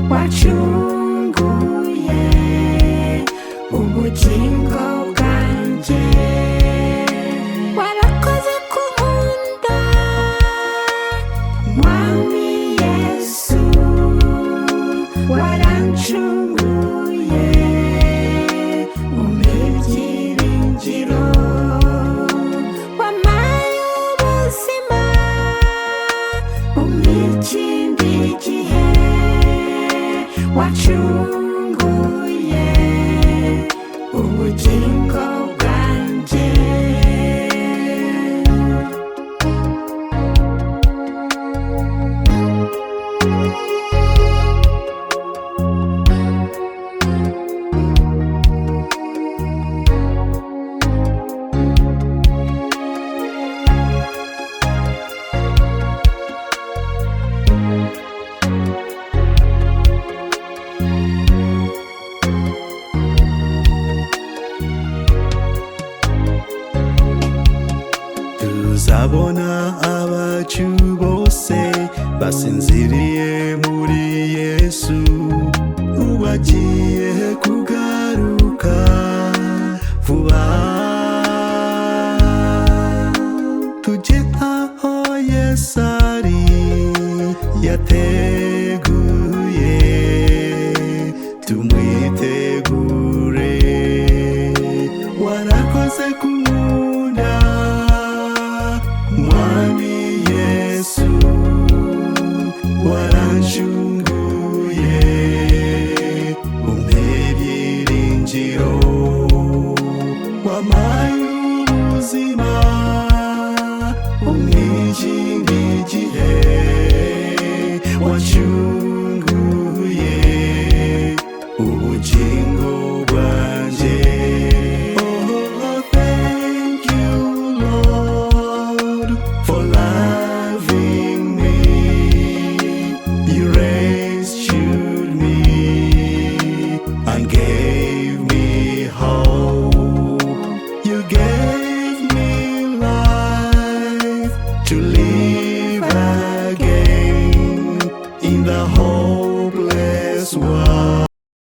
wacunguye ubugingo bwanjye. Warakoze kunkunda Mwami Yesu, warancunguye umpa ibyiringiro, wampaye ubuzima umpa ikindi gihe, wacunguye ubugingo bwanjye. Tuzabona abacu bose basinziriye muri Yesu, ubagiye kugaruka vuba. Tujye aho Yesu ari yateguye, tumwitegure. Warakoze kunkunda Mwami Yesu, warancunguye umpa ibyiringiro, wampaye ubuzima umpa ikindi gihe, wacunguye